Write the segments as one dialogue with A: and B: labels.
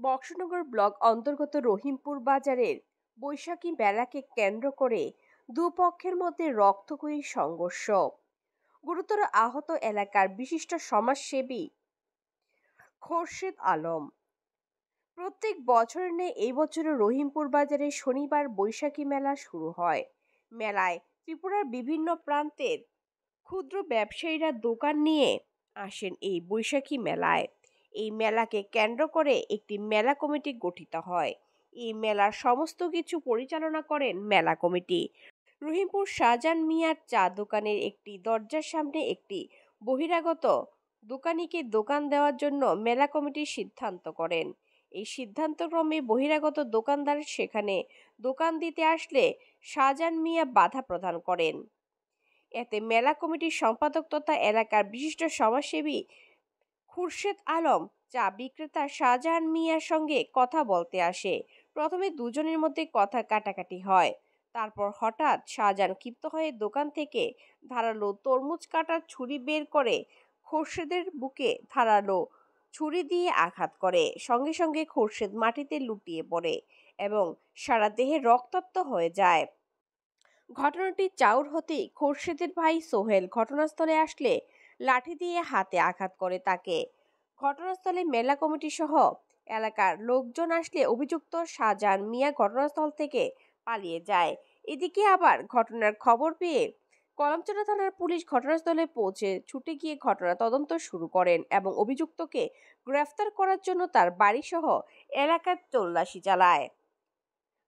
A: Boxanagar block অন্তর্গত রহিমপুর বাজারের বৈশাখী মেলাকে কেন্দ্র করে দুপক্ষের মধ্যে রক্তক্ষয়ী সংঘর্ষ। গুরুতর আহত এলাকার বিশিষ্ট সমাজসেবী খোরশেদ আলম। প্রত্যেক বছরের ন্যায় এই বছরও রহিমপুর বাজারে শনিবার বৈশাখী মেলা শুরু হয়। মেলায় ত্রিপুরার বিভিন্ন প্রান্তের ক্ষুদ্র ব্যবসায়ীরা দোকান নিয়ে আসেন এই বৈশাখী মেলায়। এই মেলাকে কেন্দ্র করে একটি মেলা কমিটি গঠিত হয়। এই মেলার সমস্ত কিছু পরিচালনা করেন মেলা কমিটি। রহিমপুর শাহজাহান মিয়ার চা দোকানের একটি দরজার সামনে একটি বহিরাগত দোকানিকে দোকান দেওয়ার জন্য মেলা কমিটি সিদ্ধান্ত করেন। এই সিদ্ধান্তক্রমে বহিরাগত দোকানদার সেখানে দোকান দিতে আসলে শাহজাহান মিয়া বাধা প্রদান করেন। এতে মেলা কমিটির সম্পাদক তথা এলাকার বিশিষ্ট সমাজসেবী খোরশেদ আলম চা বিক্রেতা শাহজাহান মিয়ার সঙ্গে কথা বলতে আসে। প্রথমে দুজনের মধ্যে কথা কাটাকাটি হয়। তারপর হঠাৎ শাহজাহান ক্ষিপ্ত হয়ে দোকান থেকে ধারালো তরমুজ কাটার ছুরি বের করে খোরশেদের বুকে ধারালো ছুরি দিয়ে আঘাত করে। সঙ্গে সঙ্গে খোরশেদ মাটিতে লুটিয়ে পড়ে এবং সারা দেহে রক্তাক্ত হয়ে যায়। ঘটনাটি চাউর হতেই খোরশেদের ভাই সোহেল ঘটনাস্থলে আসলে লাঠি দিয়ে হাতে আঘাত করে তাকে। ঘটনাস্থলে মেলা কমিটি সহ এলাকার লোকজন আসলে অভিযুক্ত শাহজাহান মিয়া ঘটনাস্থল থেকে পালিয়ে যায়। এদিকে আবার ঘটনার খবর পেয়ে কলমচড়া থানার পুলিশ ঘটনাস্থলে পৌঁছে ছুটে গিয়ে ঘটনা তদন্ত শুরু করেন এবং অভিযুক্তকে গ্রেফতার করার জন্য তার বাড়ি সহ এলাকার তল্লাশি চালায়।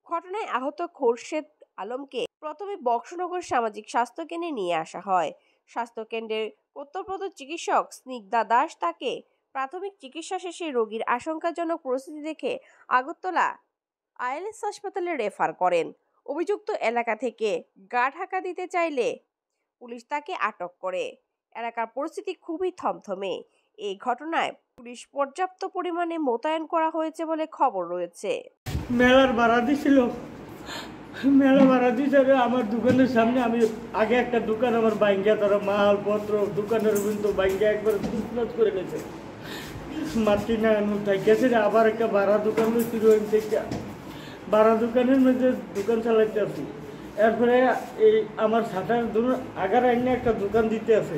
A: ঘটনায় আহত খোরশেদ আলমকে প্রথমে বক্সনগর সামাজিক স্বাস্থ্য কেন্দ্রে নিয়ে আসা হয়। স্বাস্থ্যকেন্দ্রের কর্তব্যরত চিকিৎসক স্নিগ্ধা দাস তাকে প্রাথমিক চিকিৎসা শেষে রোগীর আশঙ্কাজনক পরিস্থিতি দেখে আগরতলা আইএলএস হাসপাতালে রেফার করেন। অভিযুক্ত এলাকা থেকে গা ঢাকা দিতে চাইলে পুলিশ তাকে আটক করে। এলাকার পরিস্থিতি খুবই থমথমে। এই ঘটনায় পুলিশ পর্যাপ্ত পরিমাণে মোতায়েন করা হয়েছে বলে খবর রয়েছে।
B: মেলার ভাড়া দিছিল, মেলা ভাড়া দিয়েছে আমার দোকানের সামনে। আমি আগে একটা দোকান আমার বাইঙ্গা, তারা মালপত্র দোকানের কিন্তু বাইঙ্গা একবার ফুসফুস করে নিয়েছে। মাটি না গেছে, আবার একটা ভাড়া দোকান হয়েছিল। থেকে ভাড়া দোকানের মধ্যে দোকান চালাইতে আছি। এরপরে এই আমার সাটার আগার আইনে একটা দোকান দিতে আছে।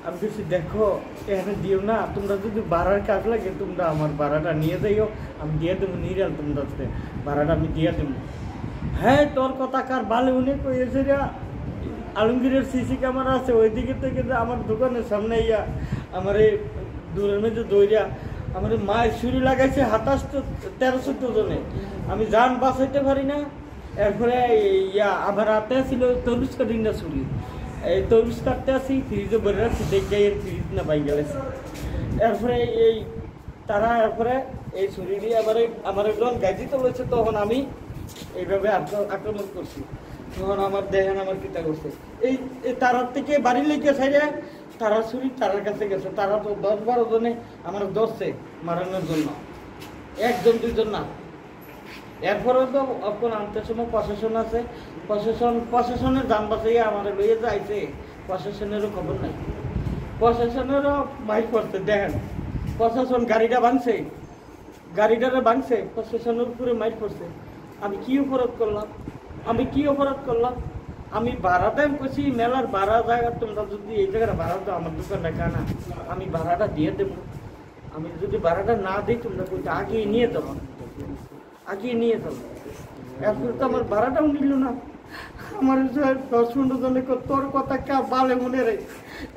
B: আমি বলছি দেখো এখানে দিও না, তোমরা যদি ভাড়ার কাজ লাগে তোমরা আমার ভাড়াটা নিয়ে যাইও, আমি দিয়ে দেবো নিরাল, তোমরা ভাড়াটা আমি দিয়ে দেবো। হ্যাঁ তোর কথা কার ভালো উনি কইছে রে, আলমগীরের সিসি ক্যামেরা আছে ওই দিকে থেকে আমার দোকানের সামনে ইয়া আমার এই দূরের মধ্যে দৌড়িয়া আমার মায়ের ছুরি লাগাইছে 27-13 জনে। আমি যান বাঁচাইতে পারি না। এরপরে ইয়া আমার হাতে ছিল তরমুজ কাটিং না ছুরি, এই তরমুজ কাটতে আসি ফ্রিজে ভরে রাখছি, দেখে এর ফ্রিজ না বাইক গেলেছে। এরপরে এই তারা এরপরে এই ছুরি দিয়ে আমার যখন গাইজি তোলেছে তখন আমি এইভাবে আক্রমণ করছি। তখন আমার দেখেন আমার কিতা করছে, এই তারার থেকে বাড়ি লেগে সাইডে তারা ছুরি তারার কাছে গেছে। তারা তো 10-12 জনে আমার ধরছে মারানোর জন্য, 1-2 জন না। এরপরেও তো এখন আনতে সময় প্রশাসন আছে, প্রশাসনের যান বাঁচাইয়া আমার লইয়ে যাইছে, প্রশাসনেরও খবর নাই। প্রশাসনেরও মাইক করছে, দেখেন প্রশাসন গাড়িটা ভাঙছে, গাড়িটারে ভাঙছে, প্রশাসনের উপরে মাইক করছে। আমি কি অপরাধ করলাম? আমি ভাড়া দেন করছি, মেলার ভাড়া জায়গা তোমরা যদি এই জায়গাটা ভাড়া দাও আমার দোকানটা কানা, আমি ভাড়াটা দিয়ে দেবো। আমি যদি ভাড়াটা না দিই তোমরা বলতে আগিয়ে নিয়ে যাবো। এরপরে তো আমার ভাড়াটাও নিল না। আমার 10-15 জনে তোর কথা কে বালে মনে রে,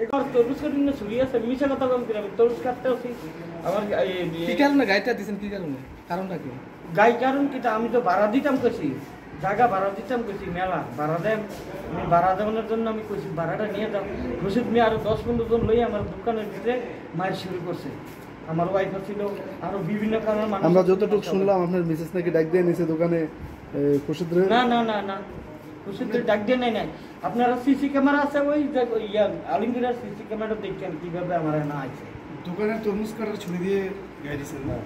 B: এবার তরুজ করি না ছুরি আছে, মিশা কথা কম করে আমি তরুজ কাটতে আসি। আমার
C: কি কারণে গাড়িটা দিয়েছেন, কি কারণটা কি?
B: গাই কারণ কি, আমি তো ভাড়া দিতাম কইছি, জায়গা ভাড়া দিতাম কইছি, মেলা ভাড়া দেন, আমি ভাড়া দেওয়ানোর জন্য আমি কইছি ভাড়াটা নিয়ে যাও। রশিদ মিয়া আরো 10-15 জন লই আমার দোকানের ভিতরে মায়ের শুরু করছে। আমার ওয়াইফ ছিল, আরো বিভিন্ন কারণে।
C: আমরা যতটুকু শুনলাম আপনার মিসেস নাকি ডাক দিয়ে নিছে দোকানে খুরশিদ।
B: না খুরশিদ ডাক দিয়ে নাই। আপনারা সিসি ক্যামেরা আছে, ওই আলমগীরের সিসি ক্যামেরা দেখেন কিভাবে আমার না আছে।
C: দোকানে তরমুজ কাটার ছুরি দিয়ে গায়ে দিয়েছেন না?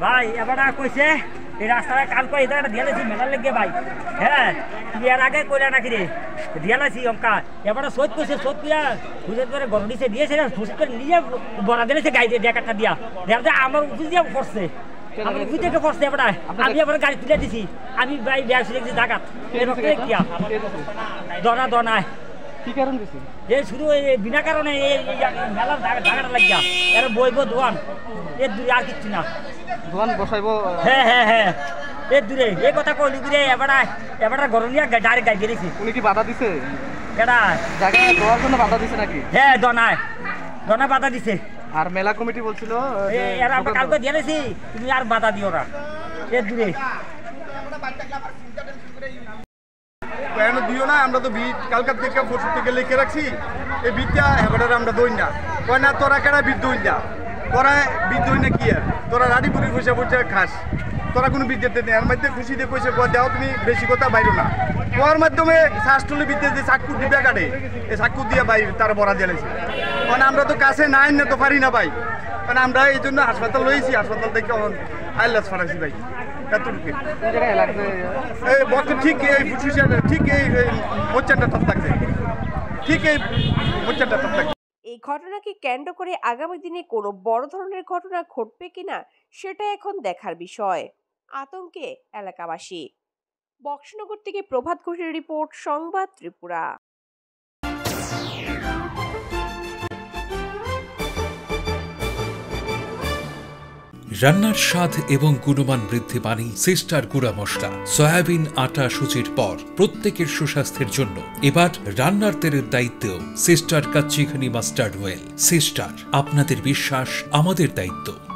D: ভাই এবার কইছে এই রাস্তাটা কাল করে এটা দিয়ে মেলার লেগে ভাই। হ্যাঁ বিয়ার আগে কইলা নাকি রে দিয়ালাছি অঙ্কা এবারে সৈত কইছে সৈত পিয়া বুঝে ধরে গরম দিছে দিয়েছে ফুসিত করে নিয়ে বড়া দিয়েছে গাই দিয়ে ডেকাটা দিয়া দেখা আমার অফিস দিয়ে পড়ছে আমার অফিস থেকে পড়ছে এবারে আমি এবারে গাড়ি তুলে দিছি আমি ভাই ব্যাগ ছিল জায়গাত এরকম কিয়া দনা দনায়
C: কি কারণ দিছে
D: এই শুধু বিনা কারণে এই মেলার জায়গাটা লাগিয়া এর বইব দোয়ান এর দূরে আর কিচ্ছু না
C: দোকান বসাইবো
D: হ্যাঁ হ্যাঁ হ্যাঁ এর দূরে এই কথা কইলি রে এবারে গরমিয়া ডাইরেক্ট গাই দিয়েছি
C: উনি কি বাধা দিছে
D: কেডা
C: জায়গা দেওয়ার জন্য বাধা দিছে নাকি
D: হ্যাঁ দনা বাধা দিছে
C: আর মেলা কমিটি বলছিল
D: এরা আমরা কালকে দিয়েছি তুমি আর বাধা দিও না এর দূরে
E: কেন দিও না আমরা তো বিট কালকার থেকে পরশু থেকে লিখে রাখছি এই বিটটা এবারে আমরা দই না কয় না তোরা কেনা বিট দই না তোরা বিট দই না কি আর তোরা রাড়িপুরি পয়সা পয়সা খাস তোরা কোনো বিট দিতে নেই এর মধ্যে খুশি দিয়ে কইছে দেও তুমি বেশি কথা বাইরো না ওর মাধ্যমে শ্বাসটলি বিদ্যে যে চাক্কু দিবে কাটে এই চাক্কু দিয়ে বাইর তারা বড়া জ্বালাইছে কারণ আমরা তো কাছে নাই না তো পারি না ভাই কারণ আমরা এই জন্য হাসপাতাল লইছি হাসপাতাল থেকে আইলাস ফারাইছি ভাই ঠিক এই ঠিক এই মোচ্চানটা টপ থাকছে ঠিক এই মোচ্চানটা টপ থাকছে
A: এই ঘটনাকে কেন্দ্র করে আগামী দিনে কোনো বড় ধরনের ঘটনা ঘটবে কিনা সেটা এখন দেখার বিষয়। আতঙ্কে এলাকাবাসী। বক্সনগর থেকে প্রভাত ঘোষের রিপোর্ট, সংবাদ ত্রিপুরা।
F: রান্নার স্বাদ এবং গুণমান বৃদ্ধি পানি সিস্টার গুঁড়া মশলা সয়াবিন আটা সুজির পর প্রত্যেকের সুস্বাস্থ্যের জন্য এবার রান্নার তেলের দায়িত্বেও sister kachi ghani mustard oil. Sister, আপনাদের বিশ্বাস আমাদের দায়িত্ব।